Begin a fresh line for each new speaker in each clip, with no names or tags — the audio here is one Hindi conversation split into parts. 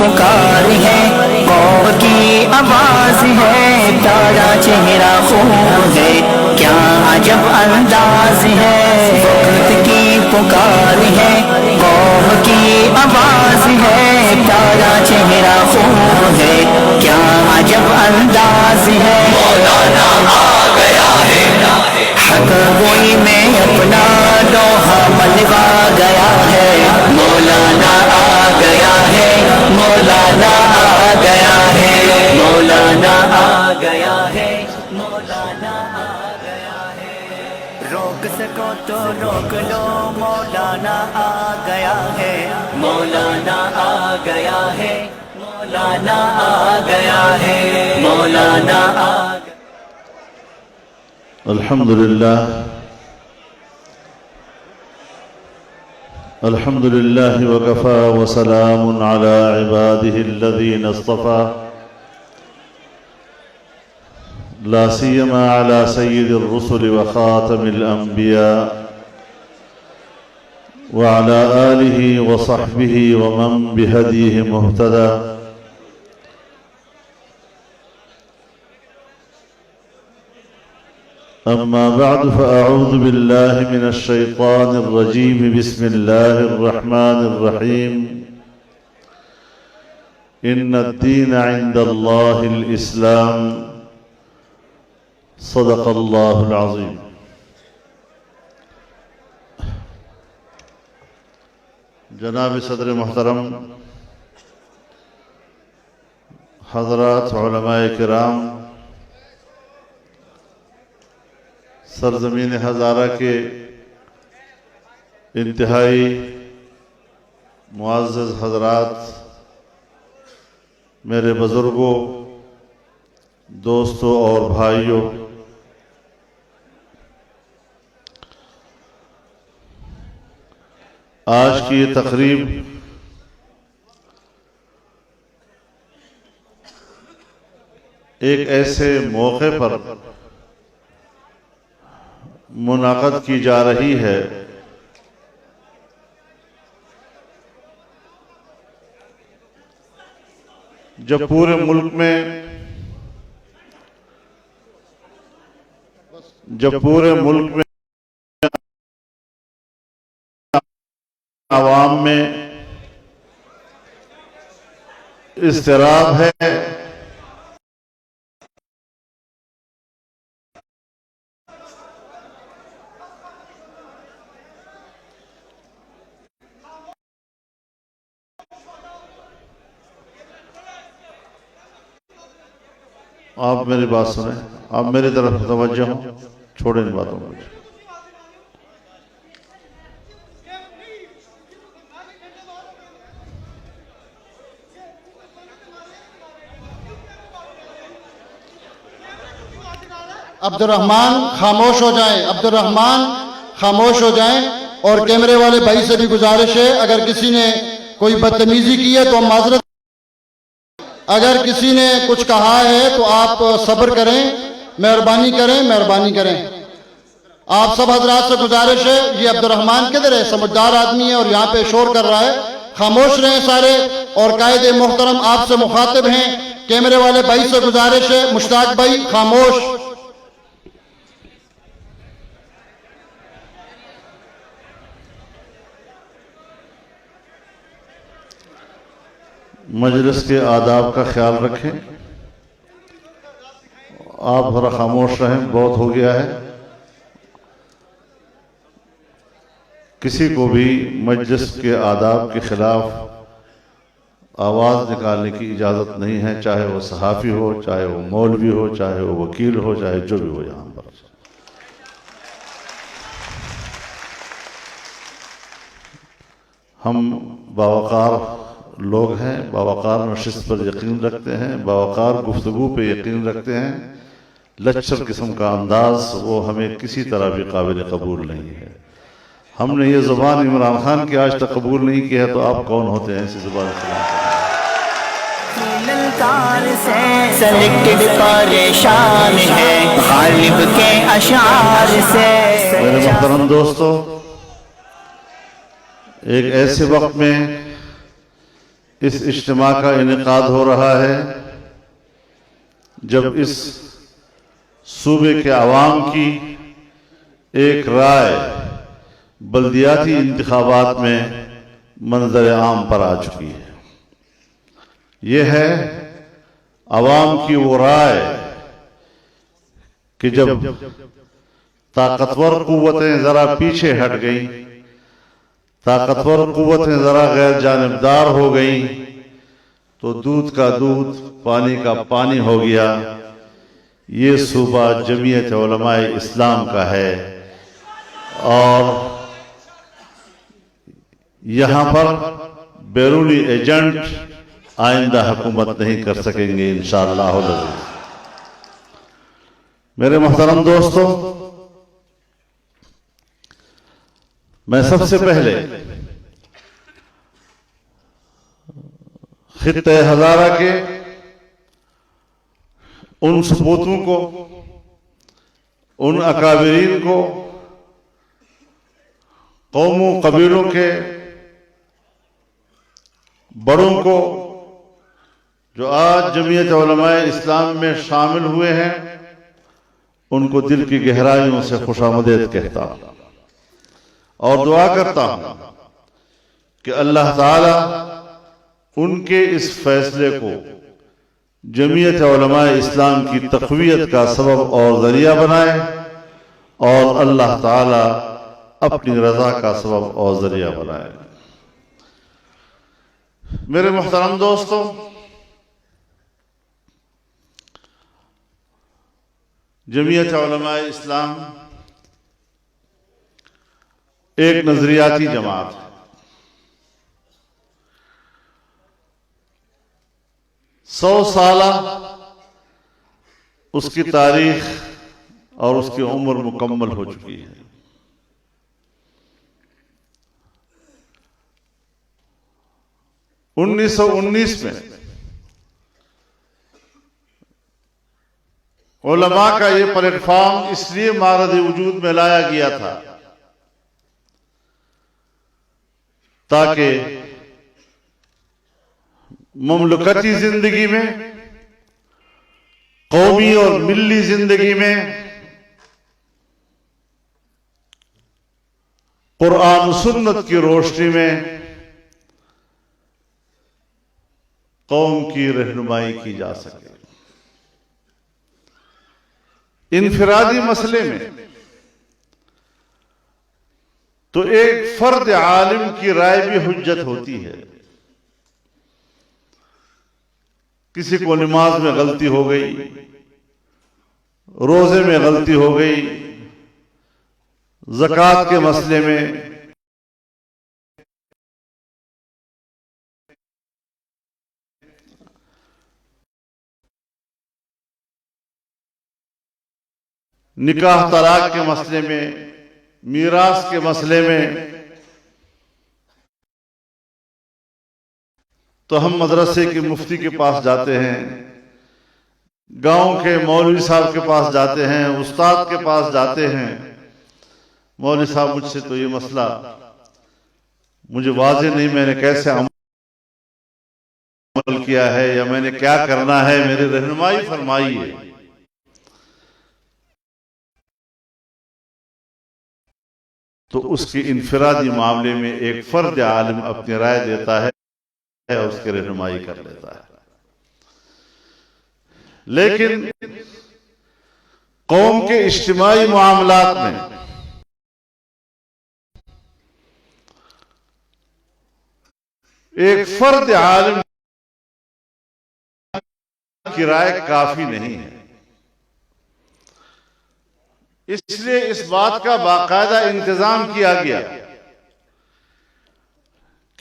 पुकार है, कौम की आवाज है, प्यारा चेहरा खूब है, क्या अजब अंदाज है। वक्त की पुकार है, कौम की आवाज है, प्यारा चेहरा खूब है, क्या अजब अंदाज है। मौलाना आ गया है, हक गोई में अपना लोहा मनवा गया है। मौलाना आ गया है, मौलाना आ गया है, मौलाना आ गया है, मौलाना आ गया है। रोक सको तो रोक लो, मौलाना आ गया है, मौलाना आ गया है, मौलाना आ गया है, मौलाना आ गया।
अल्हम्दुलिल्लाह, अल्हम्दुलिल्लाह वकफ़ा व सलामुन अला इबादिहि अल्लज़ीना इस्तफ़ा, ला सियमा अला सय्यिदिर रुसुल व ख़ातमिल अंबिया व अला आलिहि व सहबिहि व मन बिहदीहि मुहतदा। अम्मा बअद फ़अऊज़ु बिल्लाहि मिनश शैतानिर रजीम, बिस्मिल्लाहिर रहमानिर रहीम। इन्नद-दीन इंदल्लाहिल इस्लाम, सदक़ल्लाहुल अज़ीम। जनाब सदर मोहतरम, हज़रात उलमाए किराम, सरज़मीन हज़ारा के इंतहाई मुअज़्ज़ज़ हज़रात, मेरे बुज़ुर्गों, दोस्तों और भाइयों, आज की ये तकरीब एक ऐसे मौके पर मुनाक़द की जा रही है जब पूरे मुल्क में आवाम में इज़्तिराब है, आप मेरी बात सुने, आप मेरी तरफ तवज्जो हो, छोड़ें इन बातों को।
अब्दुर्रहमान खामोश हो जाएं, अब्दुर्रहमान खामोश हो जाएं। और कैमरे वाले भाई से भी गुजारिश है, अगर किसी ने कोई बदतमीजी की है तो हम माजरत, अगर किसी ने कुछ कहा है तो आप सब्र करें, मेहरबानी करें, मेहरबानी करें। आप सब हजरात से गुजारिश है, ये अब्दुर्रहमान किधर है? समझदार आदमी है और यहाँ पे शोर कर रहा है, खामोश रहें सारे। और कायदे मोहतरम आपसे मुखातिब हैं, कैमरे वाले भाई से गुजारिश है, मुश्ताक भाई खामोश।
मजलिस के आदाब का ख्याल रखें, आप जरा खामोश रहें, बहुत हो गया है। किसी को भी मजलिस के आदाब के खिलाफ आवाज़ निकालने की इजाज़त नहीं है, चाहे वो सहाफ़ी हो, चाहे वो मौलवी हो, चाहे वो वकील हो, चाहे जो भी हो। यहाँ पर हम बावकार लोग हैं, बावकार नशिस्त पर यकीन रखते हैं, बावकार गुफ्तगू पे यकीन रखते हैं। लच्चर किस्म का अंदाज वो हमें किसी तरह भी काबिल कबूल नहीं है। हमने ये ज़ुबान इमरान खान की आज तक कबूल नहीं किया, तो आप कौन होते हैं ऐसी ज़ुबान मेरे मोहतरम दोस्तों, एक ऐसे वक्त में इस इज्तिमा का इनेकाद हो रहा है जब इस सूबे के अवाम की एक राय बल्दियाती इंतखाबात में मंजर आम पर आ चुकी है। यह है अवाम की वो राय कि जब ताकतवर कुव्वतें जरा पीछे हट गई, ताकतवर कुव्वतें जरा गैर जानिबदार हो गई, तो दूध का दूध पानी का पानी हो गया। ये सूबा जमीयत उलमाए इस्लाम का है और यहां पर बैरूनी एजेंट आइंदा हुकूमत नहीं कर सकेंगे इंशाअल्लाह। मेरे मोहतरम दोस्तों, मैं सबसे पहले खित्ते हजारा के उन सपूतों को, उन अकाबिरीन को, कौमों कबीलों के बड़ों को जो आज जमीयत उलमाए इस्लाम में शामिल हुए हैं, उनको दिल की गहराइयों से खुशामदीद कहता हूं और दुआ करता हूं कि अल्लाह ताला उनके इस फैसले को जमीयत उलमाए इस्लाम की तक़वियत का सबब और जरिया बनाए और अल्लाह ताला अपनी रजा का सबब और जरिया बनाए। मेरे मोहतरम दोस्तों, जमीयत उलमाए इस्लाम एक नजरियाती जमात है। 100 साल उसकी तारीख और उसकी उम्र मुकम्मल हो चुकी है। उन्नीस सौ 19 में उलमा का ये प्लेटफॉर्म इसलिए मारद वजूद में लाया गया था ताकि ममलकती जिंदगी में, कौमी और मिल्ली जिंदगी में कुरान सुन्नत की रोशनी में कौम की रहनुमाई की जा सके। इनफिरादी मसले में तो एक फर्द आलिम की राय भी हुज्जत होती है। किसी को नमाज में गलती हो गई, रोजे में गलती हो गई, ज़कात के मसले में, निकाह तलाक के मसले में, मीरास के मसले में, तो हम मदरसे के मुफ्ती के पास जाते हैं, गांव के मौलवी साहब के पास जाते हैं, उस्ताद के पास जाते हैं। मौलवी साहब मुझसे तो ये मसला मुझे वाज़ेह नहीं, मैंने कैसे अमल किया है या मैंने क्या करना है, मेरी रहनुमाई फरमाइए। तो उसके इनफिरादी मामले में एक फर्द आलिम अपनी राय देता है और उसकी रहनुमाई कर लेता है। लेकिन कौम के इज्तिमाई मामलात में एक फर्द आलिम की राय काफी नहीं है। इसलिए इस बात का बाकायदा इंतजाम किया गया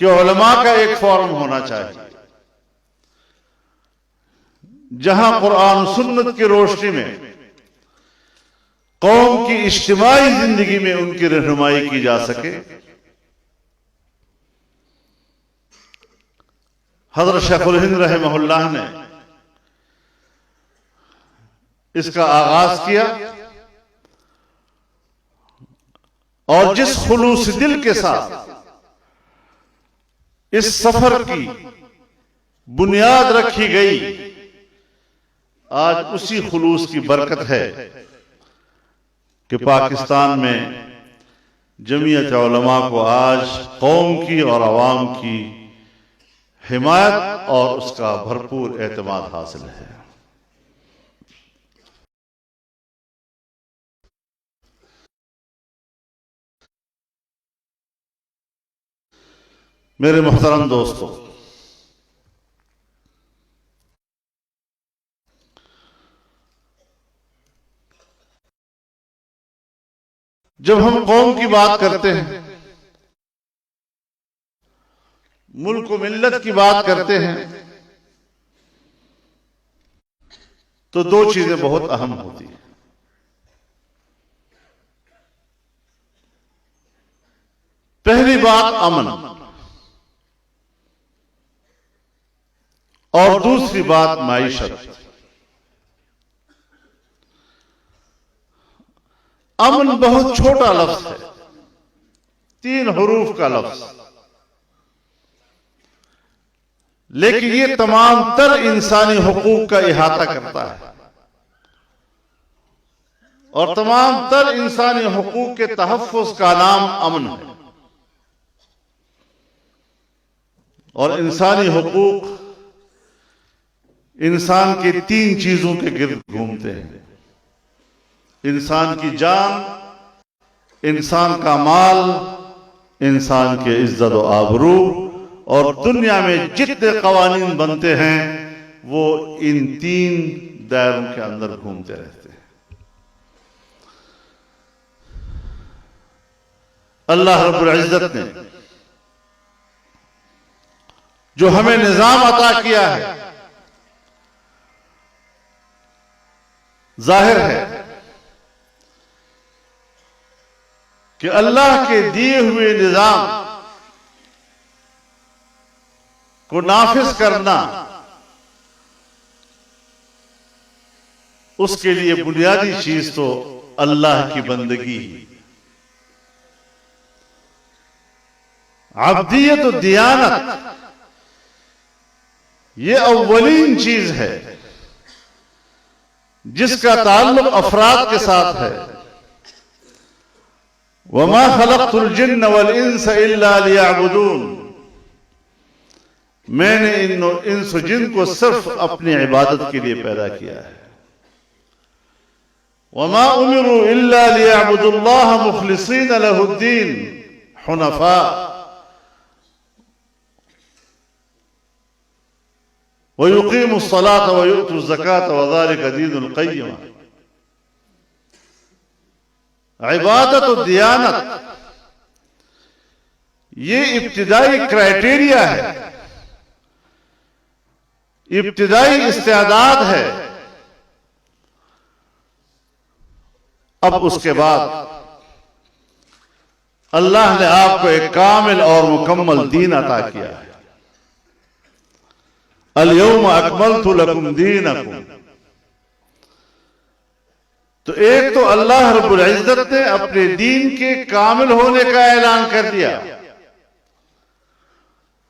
कि उलमा का एक फोरम होना चाहिए जहां कुरान सुन्नत की रोशनी में कौम की इज्तिमाई जिंदगी में उनकी रहनुमाई की जा सके। हज़रत शेखुल हिंद रहमहुल्लाह ने इसका आगाज किया और जिस खुलूस दिल के साथ इस सफर की बुनियाद रखी गई, आज उसी खुलूस की बरकत है कि पाकिस्तान में जमीयत उलमा को आज कौम की और अवाम की हिमायत और उसका भरपूर एतमाद हासिल है। मेरे मोहतरम दोस्तों, जब हम कौम की बात करते हैं, मुल्क मिल्लत की बात करते हैं, तो दो चीजें बहुत अहम होती हैं। पहली बात अमन और दूसरी बात माईशत। अमन बहुत छोटा लफ्ज है, 3 हरूफ का लफ्ज, लेकिन ये तमाम तर इंसानी हुकूक का इहाता करता है और तमाम तर इंसानी हुकूक के तहफ़्फ़ुज़ का नाम अमन है। और इंसानी हुकूक इंसान के 3 चीजों के गिर्द घूमते हैं: इंसान की जान, इंसान का माल, इंसान के इज्जत और आबरू। और दुनिया में जितने कवानीन बनते हैं वो इन 3 दायरों के अंदर घूमते रहते हैं। अल्लाह रब्बुल इज्जत ने जो हमें निजाम अता किया है, जाहिर है कि अल्लाह के दिए हुए निजाम को नाफिज करना, उसके लिए बुनियादी चीज तो अल्लाह की बंदगी ही। अब्दियत और दियानत ये अव्वलीन चीज है जिसका ताल्लुक अफराद के साथ है। वमा खलक़तुल जिन्न वल इंस इल्ला लियअबुदून, मैंने इंस जिन को सिर्फ अपनी इबादत के लिए पैदा किया है। वमा उमिरू इल्ला लियअबुदुल्लाह मुखलिसीन लहुद्दीन हुनफा व युकीमुस्सलात व युतुज़्ज़कात व ज़ालिका दीनुल क़य्यिम। इबादत और दियानत ये इब्तिदाई क्राइटेरिया है, इब्तिदाई इस्तेदाद है। अब उसके बाद अल्लाह ने आपको एक कामिल और मुकम्मल दीन अता किया है। अल यौम अकमलतु लकुम दीनकुम। तो एक तो अल्लाह रब्बुल इज्जत ने अपने दीन के कामिल होने का ऐलान कर दिया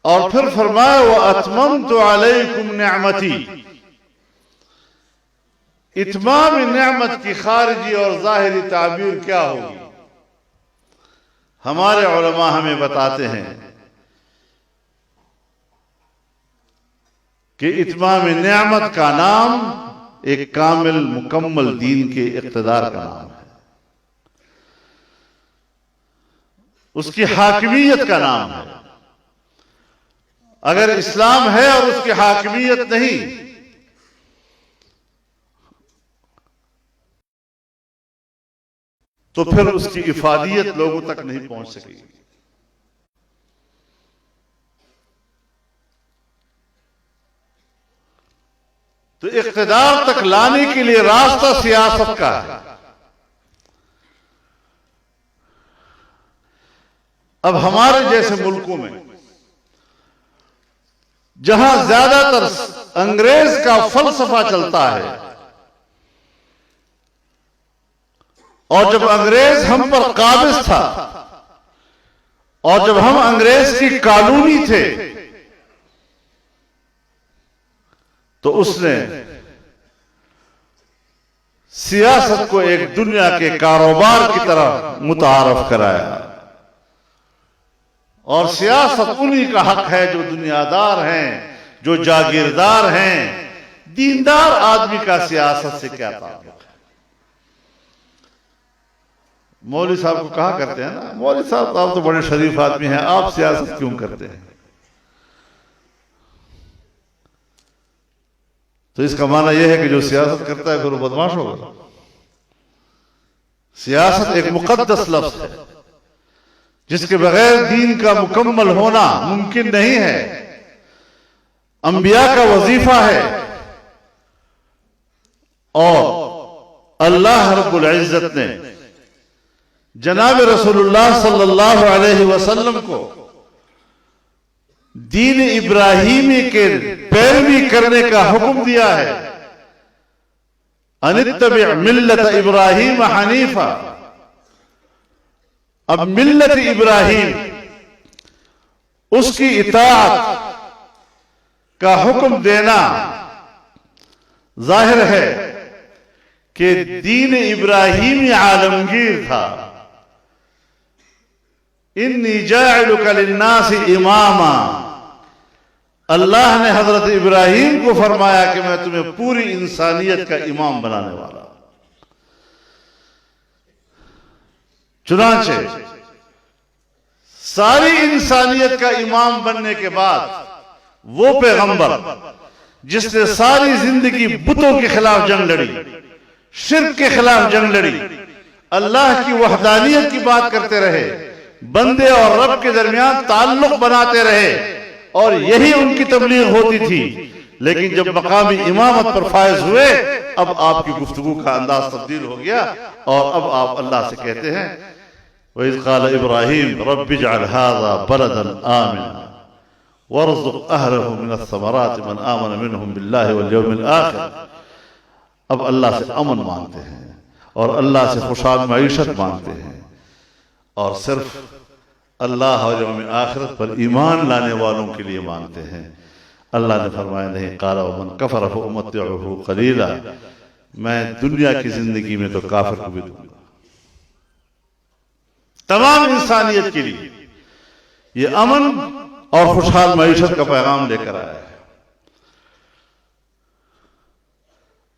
और फिर फरमाया व अतममतु अलैकुम निअमती। इत्माम नेमत की खारिजी और जाहिरी ताबीर क्या होगी? हमारे उलमा हमें बताते हैं कि इत्माम नेमत का नाम एक कामिल मुकम्मल दीन के इक़्तिदार का नाम है, उसकी हाकिमियत का नाम है। अगर इस्लाम है और उसकी हाकिमियत नहीं, तो फिर उसकी इफादियत लोगों तक नहीं पहुंच सकेगी। तो इक़्तिदार तक लाने के लिए रास्ता सियासत का है। अब हमारे जैसे मुल्कों में जहां ज्यादातर अंग्रेज का फलसफा चलता है और जब अंग्रेज हम पर काबिज था और जब हम अंग्रेज की कॉलोनी थे, तो उसने सियासत को एक दुनिया के कारोबार की तरह मुतारफ कराया। और सियासत उन्हीं का हक है जो दुनियादार हैं, जो जागीरदार हैं। दीनदार आदमी का सियासत से क्या ताल्लुक है? मौलवी साहब को कहा करते हैं ना, मौलवी साहब आप तो बड़े शरीफ आदमी हैं, आप सियासत क्यों करते हैं? तो इसका माना यह है कि जो सियासत करता है फिर वो बदमाश होगा। सियासत एक मुकद्दस लफ्ज है जिसके बगैर दीन का मुकम्मल होना मुमकिन नहीं है। अंबिया का वजीफा है और अल्लाह रब्बुल इज्जत ने जनाब रसूलुल्लाह सल्लल्लाहु अलैहि वसल्लम को दीन इब्राहिमी के पैरवी करने का हुक्म दिया है। अनित्तबि मिल्लत इब्राहिम हनीफा। अब मिल्लत इब्राहिम, उसकी इताअत का हुक्म देना जाहिर है कि दीन इब्राहिमी आलमगीर था। इन्नी जाइलुका लिन्नासि इमामा। अल्लाह ने हजरत इब्राहिम को फरमाया कि मैं तुम्हें पूरी इंसानियत का इमाम बनाने वाला। चुनांचे सारी इंसानियत का इमाम बनने के बाद वो पैगंबर जिसने सारी जिंदगी बुतों के खिलाफ जंग लड़ी, शिर्क के खिलाफ जंग लड़ी, अल्लाह की वहदानियत की बात करते रहे, बंदे और रब के दरमियान ताल्लुक बनाते रहे, और यही उनकी तबलीग होती थी। लेकिन जब मकामी इमामत पर फायज हुए, अब आपकी गुफ्तगू का अंदाज तब्दील हो गया और अब आप अल्लाह से कहते हैं वइज़ क़ाल इब्राहीम रब्बि इजअल हाज़ा बलदन आमिना वरज़ुक़ अहलहु मिनस्समराति मन आमन मिनहुम बिल्लाहि वल यौमिल आखिर। अब अल्लाह से अमन मांगते हैं और अल्लाह से खुशहाल मईशत मांगते हैं और सिर्फ अल्लाह और यौम आखिरत पर ईमान लाने वालों के लिए मांगते हैं। अल्लाह ने फरमाया नहीं, क़ाला वमन कफ़र फउमत्तिउहु क़लीला। मैं दुनिया की जिंदगी में तो काफिर को भी दूंगा। तमाम इंसानियत के लिए ये अमन और खुशहाल मईशत का पैगाम लेकर आया है।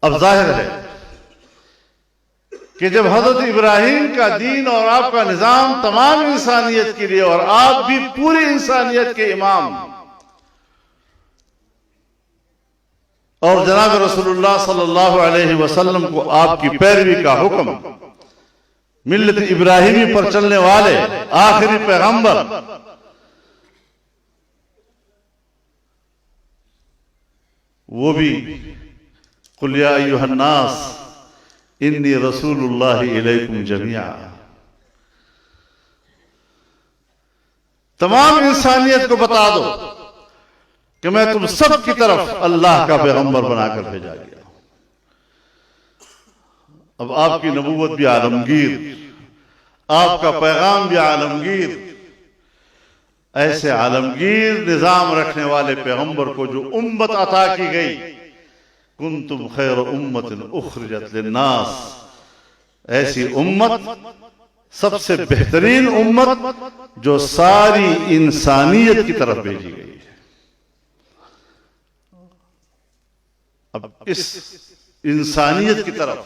अब जाहिर है कि जब हजरत इब्राहिम का दीन और आपका निजाम तमाम इंसानियत के लिए और आप भी पूरी इंसानियत के इमाम और जनाब रसूलुल्लाह सल्लल्लाहु अलैहि वसल्लम को आपकी पैरवी का हुक्म, मिल्लत इब्राहिमी पर चलने वाले आखिरी पैगंबर वो भी कुल या अय्युहन नास इन्नी रसूलुल्लाहि इलैकुम जमीआ। तमाम इंसानियत को बता दो कि मैं तुम सब की तरफ अल्लाह का पैगंबर बनाकर भेजा गया। अब आपकी नबूवत भी आलमगीर, आपका पैगाम भी आलमगीर। ऐसे आलमगीर निजाम रखने वाले पैगंबर को जो उम्मत अता की गई, कुंतुम खैर उम्मतिन उखरिजत लिन्नास, ऐसी उम्मत सबसे बेहतरीन उम्मत जो सारी इंसानियत की तरफ भेजी गई है। अब इस इंसानियत की तरफ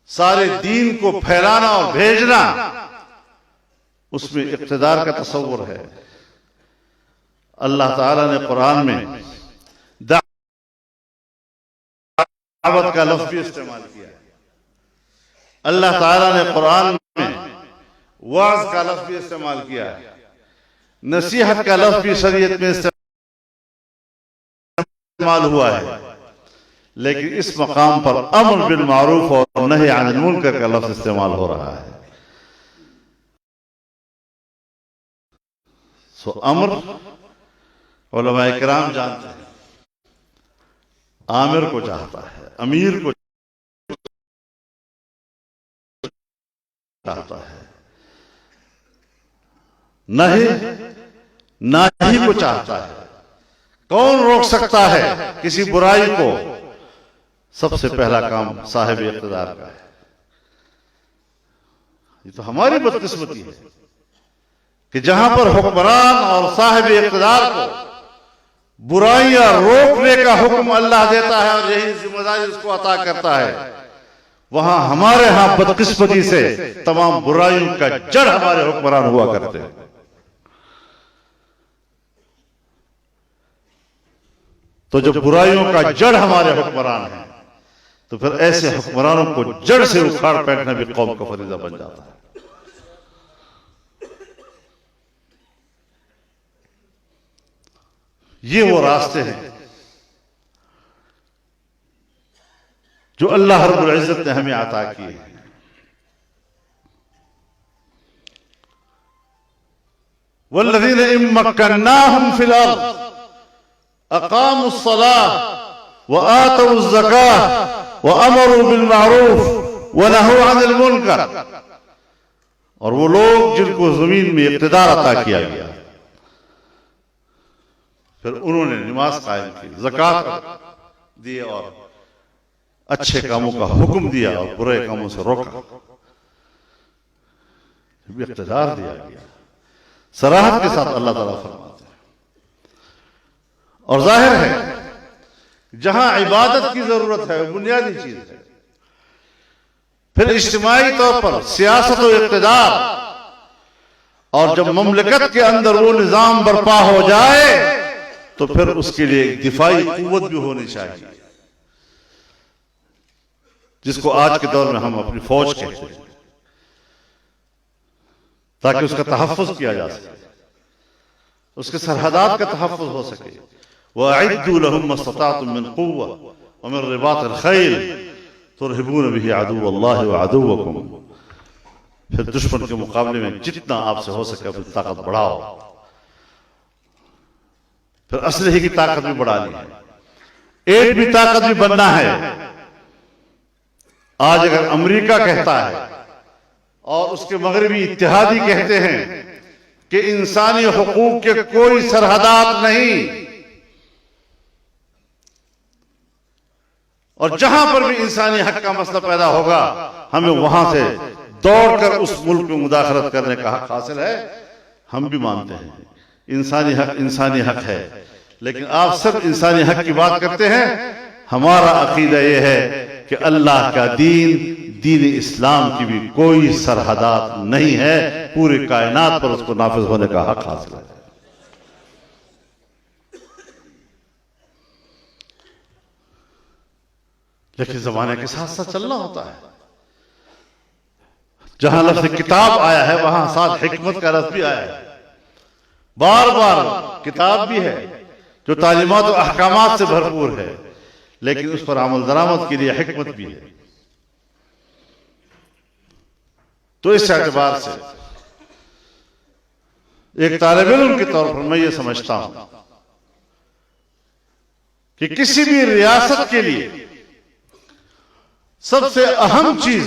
सारे दीन को फैलाना और भेजना, उसमें इक़्तिदार का तसव्वुर है। अल्लाह ताला ने कुरान में दावत का लफ्ज़ भी इस्तेमाल किया है। अल्लाह ताला ने कुरान में वाज़ का लफ्ज़ भी इस्तेमाल किया है, नसीहत का लफ्ज़ भी शरीयत में इस्तेमाल हुआ है। लेकिन इस मकाम पर अम्र बिल मारूफ और नही अनिल मुनकर का लफ्ज़ इस्तेमाल हो रहा है। सो अम्र उलमाए किराम जानते हैं, आमिर को चाहता है, अमीर को चाहता है, नाही को चाहता है। कौन रोक सकता है किसी बुराई को? सबसे पहला काम साहिब इख्तिदार का है। ये तो हमारी बदकिस्मती है कि जहां पर हुक्मरान और साहिब इख्तिदार को बुराइयां रोकने का हुक्म अल्लाह देता है और यही जिम्मेदारी उसको अता करता है, वहां हमारे यहां बदकिस्मती से तमाम बुराइयों का जड़ हमारे हुक्मरान हुआ करते हैं। तो जब बुराइयों का जड़ हमारे हुक्मरान है तो फिर ऐसे हुक्मरानों को जड़ से उखाड़ फेंकना भी कौम का फरीजा बन जाता है। ये वो रास्ते हैं जो अल्लाह रब्बुल इज्जत ने हमें अता किए हैं। वल्लज़ीना इम्मक्कन्नाहुम फिल अर्द अक़ामुस्सलाह व आतउज़्ज़काह व अमरू बिल मारूफ व नहू अनिल मुनकर। और वो लोग जिनको जमीन में इक़्तिदार अता किया गया, फिर उन्होंने नमाज कायम की, ज़कात दिए और अच्छे कामों का हुक्म दिया और बुरे कामों से रोका, इक़्तिदार दिया गया। सराहत के साथ अल्लाह ताला फरमाते हैं। और जाहिर है जहां इबादत की जरूरत है, बुनियादी चीज है, फिर इज्तिमाई तौर पर सियासत और इक़्तिदार, और जब ममलकत के अंदर वो निजाम बर्पा हो जाए तो फिर उसके लिए एक दिफाई कुव्वत भी होनी चाहिए, जिसको आज के दौर में हम अपनी फौज कहते हैं, ताकि उसका तहफ़्फ़ुज़ किया जा सके, उसके सरहदात का तहफ़्फ़ुज़ हो सके। वअइद्दू लहुम मस्तताअतुम मिन कुव्वा व मिन रिबातिल खैल तुरहिबून बिही अदुव्वल्लाहि व अदुव्वकुम। फिर दुश्मन के मुकाबले में जितना आपसे हो सके अपनी ताकत बढ़ाओ। फिर असलहे की ताकत भी बढ़ानी है, एटमी ताकत भी बनना है। आज अगर अमेरिका कहता है और उसके मगरबी इत्तेहादी कहते हैं कि इंसानी हुकूक के कोई सरहदात नहीं, और जहां पर भी इंसानी हक का मसला पैदा होगा हमें वहां से दौड़कर उस मुल्क में मुदाखलत करने का हक हासिल है, हम भी मानते हैं इंसानी हक है। लेकिन आप सब इंसानी हक की बात करते हैं, हमारा अकीदा यह है कि अल्लाह का दीन इस्लाम की भी कोई सरहदात नहीं है, पूरी कायनात पर उसको नाफिज होने का हक हासिल है। लेकिन जमाने के साथ साथ चलना होता है। जहां लफ्ज़ किताब आया है वहां साथ हिकमत का लफ्ज़ भी आया है। बार बार किताब भी है जो तालीमात और अहकामात से भरपूर है, लेकिन उस पर अमल दरामद के लिए हिकमत भी है। तो इस एतबार से एक तालिब इल्म के तौर पर मैं ये समझता हूं कि किसी भी रियासत के लिए सबसे अहम चीज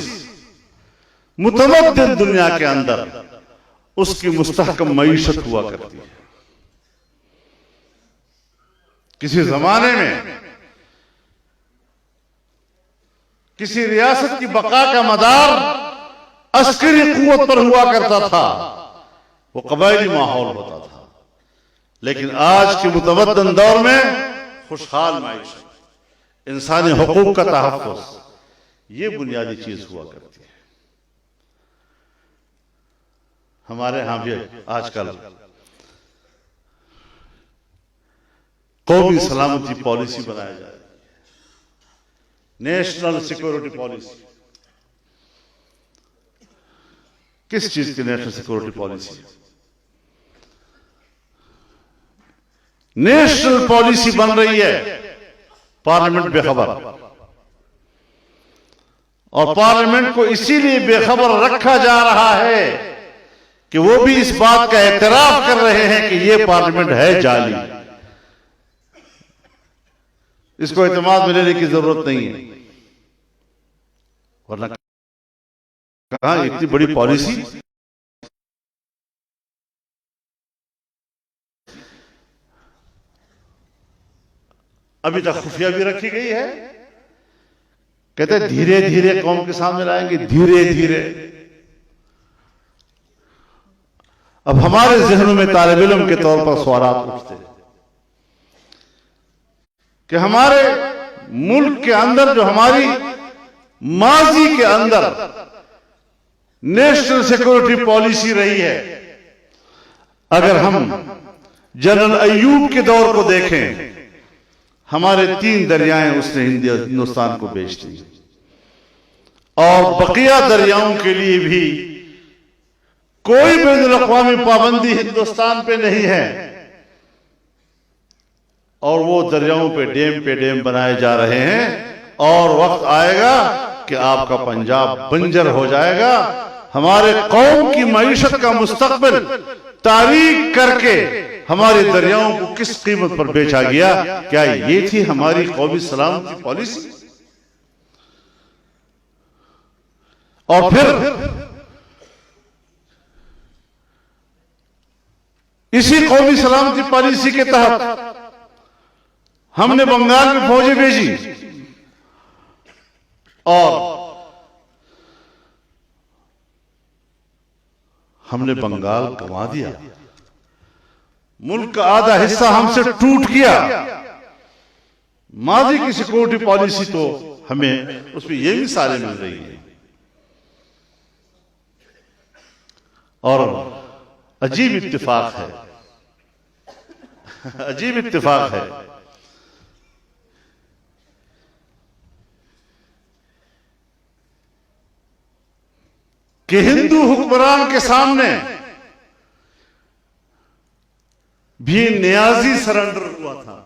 मुतमद्दिन दुनिया के अंदर उसकी मुस्तहकम मईशत हुआ करती है। किसी जमाने में किसी रियासत की बका का मदार अस्करी कुव्वत पर हुआ करता था, वो कबायली माहौल होता था। लेकिन आज के मुतमद्दिन दौर में खुशहाल माइशत, इंसानी हुकूक का तहफ़्फ़ुज़, ये बुनियादी चीज हुआ करती है। हमारे यहां भी आजकल कौमी सलामती पॉलिसी बनाया जाए, नेशनल सिक्योरिटी पॉलिसी। किस चीज की national security policy? National policy बन रही है, पार्लियामेंट बेखबर, और पार्लियामेंट को इसीलिए बेखबर रखा जा रहा है कि वो भी इस बात का एतराफ कर रहे हैं कि ये पार्लियामेंट है जाली, इसको एतमाद में लेने की जरूरत नहीं है। वरना कहां इतनी बड़ी पॉलिसी, अभी तक खुफिया भी रखी गई है। कहते धीरे धीरे कौम के सामने लाएंगे, धीरे धीरे। अब हमारे जहनों में तालिब इल्म के तौर पर सवालात उठते कि हमारे मुल्क के अंदर जो हमारी माजी के अंदर नेशनल सिक्योरिटी पॉलिसी रही है, अगर हम जनरल अय्यूब के दौर को देखें, हमारे 3 दरियाएं उसने हिंदुस्तान को बेच दी और बकिया दरियाओं के लिए भी कोई बैनुल-अक़वामी पाबंदी हिंदुस्तान पे नहीं है और वो दरियाओं पे डेम बनाए जा रहे हैं और वक्त आएगा कि आपका पंजाब बंजर हो जाएगा। हमारे कौम की मईशत का मुस्तकबिल तारीख करके हमारे दरियाओं को किस कीमत पर बेचा गया? क्या ये थी हमारी कौमी सलामती पॉलिसी? और फिर इसी कौमी सलामती पॉलिसी के तहत हमने बंगाल में फौजें भेजी और हमने बंगाल गंवा दिया। मुल्क का आधा हिस्सा हमसे टूट गया। माजी की सिक्योरिटी पॉलिसी तो हमें उसमें ये मिसालें मिल रही है। और अजीब इत्तेफाक है, अजीब इत्तेफाक है कि हिंदू हुक्मरान के सामने भी नियाजी सरेंडर हुआ था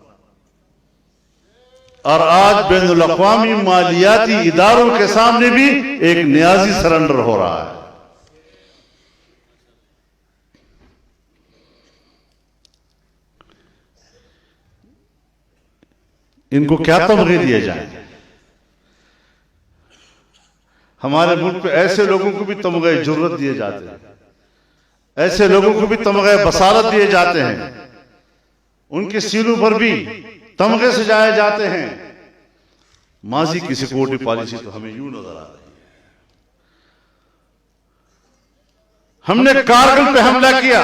और आज बैनुल-अक़वामी मालियाती इदारों के सामने भी एक नियाजी सरेंडर हो रहा है। इनको क्या तमगे दिए जाए? हमारे मुल्क पे ऐसे लोगों को भी तमगे जुर्रत दिए जाते हैं, ऐसे लोगों को भी तमगे बसारत दिए जाते हैं, उनके सीनों पर भी तमगे सजाए जाते हैं। माजी की सिक्योरिटी पॉलिसी तो हमें यूं नजर आ रही है। हमने कारगिल पे हमला किया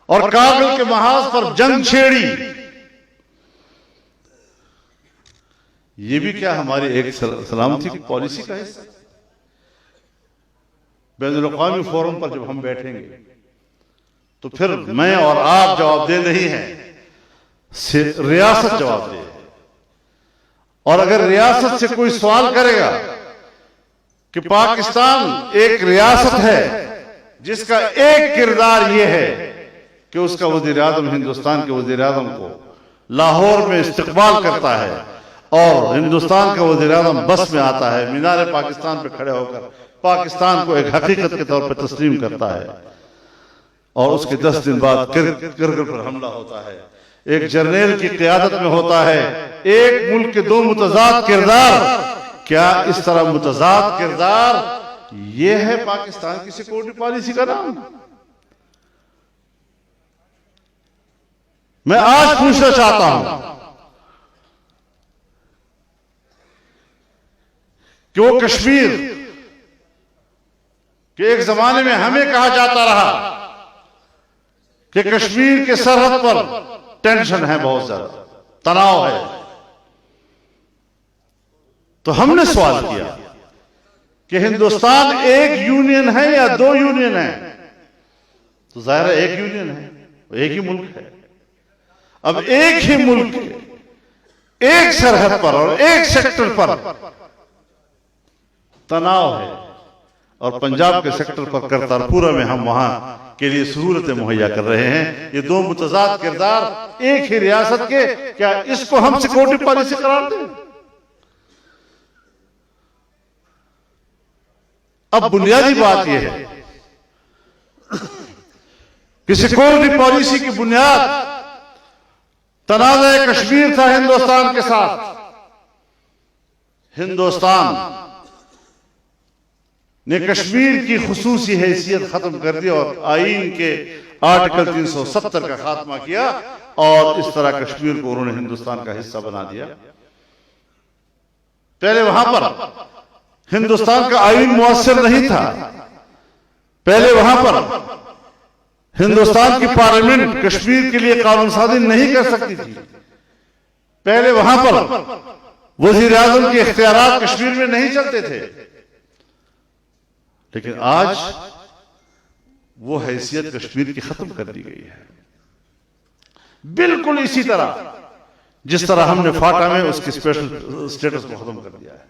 और कारगिल के महाज पर जंग छेड़ी। ये भी क्या हमारी एक सलामती की पॉलिसी का हिस्सा? बैनुल-अक़वामी फोरम पर जब हम बैठेंगे तो फिर मैं और आप जवाब दे नहीं है, रियासत जवाब दे। और अगर रियासत से कोई सवाल करेगा कि पाकिस्तान एक रियासत है जिसका एक किरदार यह है कि उसका वज़ीर आज़म हिंदुस्तान के वज़ीर आज़म को लाहौर में इस्तकबाल करता है और हिंदुस्तान का वज़ीर आज़म बस में आता है, मीनार पाकिस्तान पे खड़े होकर पाकिस्तान को एक हकीकत के तौर पर तस्लीम करता है और उसके 10 दिन बाद कारगिल पर हमला होता है। एक जर्नल की क़यादत में होता है। एक मुल्क के 2 मुतज़ाद किरदार। क्या इस तरह मुतज़ाद किरदार ये है पाकिस्तान की सिक्योरिटी पॉलिसी का नाम? मैं आज पूछना चाहता हूं कि वो कश्मीर कि एक जमाने में हमें कहा जाता रहा कि कश्मीर के सरहद पर टेंशन है, बहुत ज्यादा तनाव है, तो हमने सवाल किया कि हिंदुस्तान एक यूनियन है या 2 यूनियन है? तो जाहिर है एक यूनियन है, एक ही मुल्क है। अब एक ही मुल्क एक सरहद पर और एक सेक्टर पर तनाव है और पंजाब के सेक्टर पर करतारपुरा में हम वहां के लिए सहूलतें मुहैया कर रहे हैं। ये 2 मुतज़ाद किरदार एक ही रियासत के, क्या इसको हम सिक्योरिटी पॉलिसी करार दें? अब बुनियादी बात यह है कि सिक्योरिटी पॉलिसी की बुनियाद तनाज़े कश्मीर था हिंदुस्तान के साथ। हिंदुस्तान ने कश्मीर की खुसूसी हैसियत खत्म कर दी और आईन के आर्टिकल 370 का खात्मा किया और इस तरह कश्मीर को उन्होंने हिंदुस्तान का हिस्सा बना दिया। पहले वहां पर हिंदुस्तान का आईन मुअस्सर नहीं था। पहले वहां पर हिंदुस्तान की पार्लियामेंट कश्मीर के लिए कानून साजी नहीं कर सकती थी। पहले वहां पर वजीर आजम के इख्तियारात कश्मीर में नहीं चलते थे। लेकिन आज वो हैसियत कश्मीर की खत्म कर दी गई है। बिल्कुल इसी तरह जिस तरह हमने फाटा में उसकी स्पेशल स्टेटस को खत्म कर दिया है।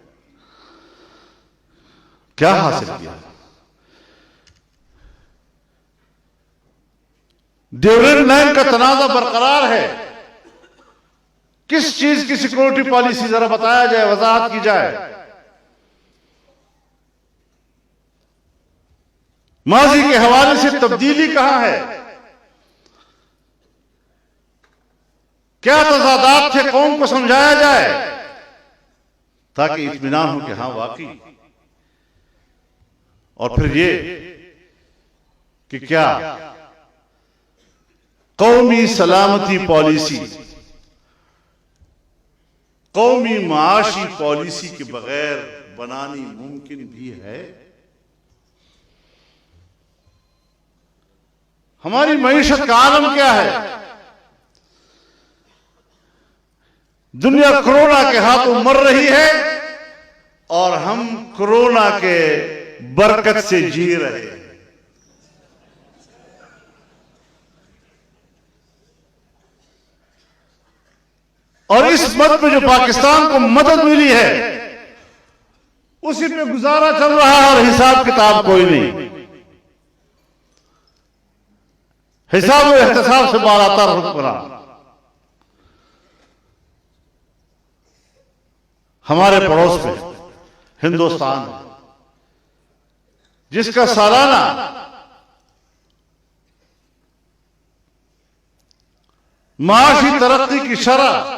क्या हासिल किया? डिविडेंड लाइन का तनाजा बरकरार है। किस चीज की सिक्योरिटी पॉलिसी जरा बताया जाए, वजाहत की जाए। माजी के हवाले से तब्दीली कहां है? क्या तजादात थे, कौम को समझाया जाए ताकि इत्मीनान हो कि हां वाकई। और फिर ये कि क्या कौमी सलामती पॉलिसी, कौमी माशी पॉलिसी के बगैर बनानी मुमकिन भी है? हमारी मईशत का आलम क्या है? दुनिया कोरोना के हाथों मर रही है और हम कोरोना के बरकत से जी रहे हैं। और इस मद में जो पाकिस्तान को मदद मिली है उसी पे गुजारा चल रहा है और हिसाब किताब कोई नहीं। हिसाब और एहतसाब से बालातर हुक्मरान। हमारे पड़ोस में हिंदुस्तान है जिसका सालाना माशी तरक्की की शरह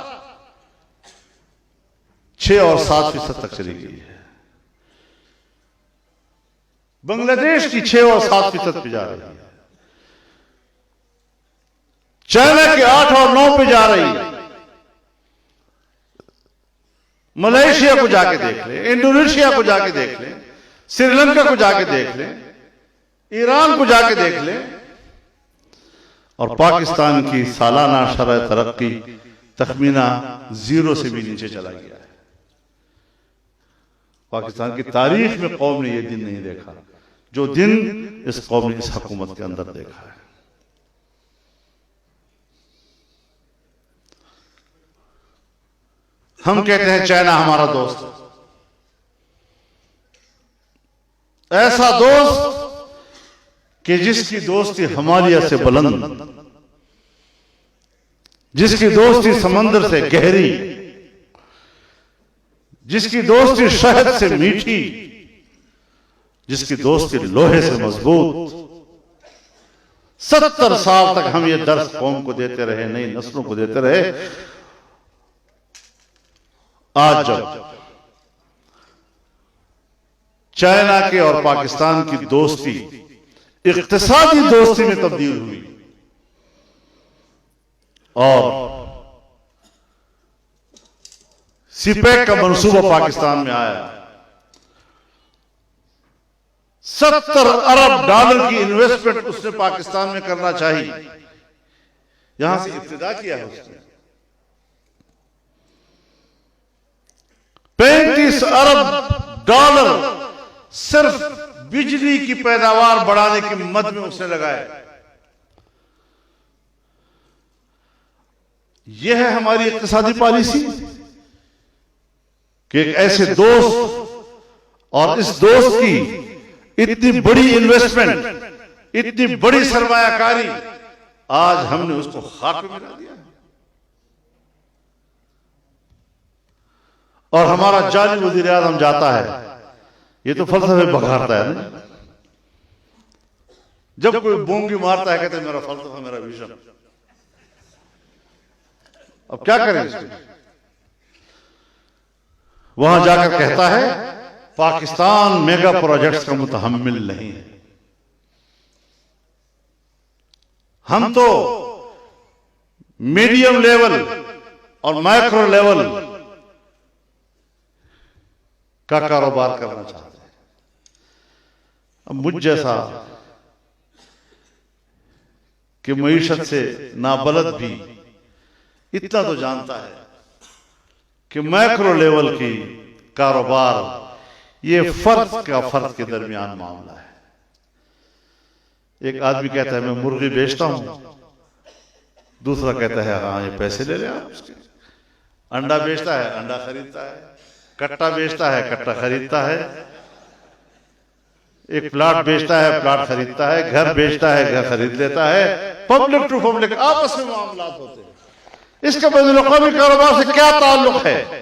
6 और 7% तक चली गई है। बांग्लादेश की 6 और 7% पे जा रही है। चाइना के 8 और 9 पे जा रही है। मलेशिया को जाके देख ले, इंडोनेशिया को जाके देख ले, श्रीलंका को जाके देख ले, ईरान को जाके देख ले। और पाकिस्तान की सालाना शरह तरक्की तखमीना 0 से भी नीचे चला गया है। पाकिस्तान की तारीख में कौम ने यह दिन नहीं देखा जो दिन इस कौम ने इस हुकूमत के अंदर देखा है। हम कहते हैं चाइना हमारा दोस्त, ऐसा दोस्त कि जिसकी दोस्ती हिमालय से बुलंद, जिसकी दोस्ती समंदर से गहरी, जिसकी दोस्ती शहद से मीठी, जिसकी दोस्ती लोहे से मजबूत। 70 साल तक हम ये दर्स कौम को देते रहे, नई नस्लों को देते रहे। आज जब चाइना के और पाकिस्तान की दोस्ती इक्तिसादी दोस्ती में तब्दील हुई और सीपेक का मंसूबा पाकिस्तान में आया, 70 अरब डॉलर की इन्वेस्टमेंट उसने पाकिस्तान में करना चाहिए। यहां से इब्तिदा किया है उसने। 35 अरब डॉलर सिर्फ बिजली की पैदावार बढ़ाने की मद में उसने लगाए। यह है हमारी इक्तिसादी पॉलिसी कि एक ऐसे दोस्त और इस दोस्त की इतनी बड़ी इन्वेस्टमेंट, इतनी बड़ी सरमायाकारी, आज हमने उसको खाक में मिला दिया। और हमारा जाली वज़ीर आज़म जाता है, ये तो फलसफे बघारता है ना। जब कोई बोंगी मारता है कहते हैं मेरा फलसफा, मेरा विजन। अब क्या करें इसको? वहां जाकर कहता है पाकिस्तान मेगा प्रोजेक्ट्स का मुतहम्मिल नहीं है। हम तो मीडियम लेवल और माइक्रो लेवल का कारोबार करना चाहते हैं। अब मुझ जैसा कि मईशत से नाबलद भी इतना तो जानता है कि मैक्रो लेवल की कारोबार ये फर्द के दरमियान मामला है। एक आदमी कहता है मैं मुर्गी बेचता हूं, दूसरा कहता है हाँ ये पैसे ले लें आप उसके। अंडा बेचता है, अंडा खरीदता है, कट्टा बेचता है, कट्टा खरीदता है, एक प्लाट बेचता है, प्लाट खरीदता है, घर बेचता है, घर खरीद लेता है। पब्लिक टू पब्लिक आपस में मामला होते हैं। इसका बैनुल-अक़वामी कारोबार से क्या ताल्लुक है?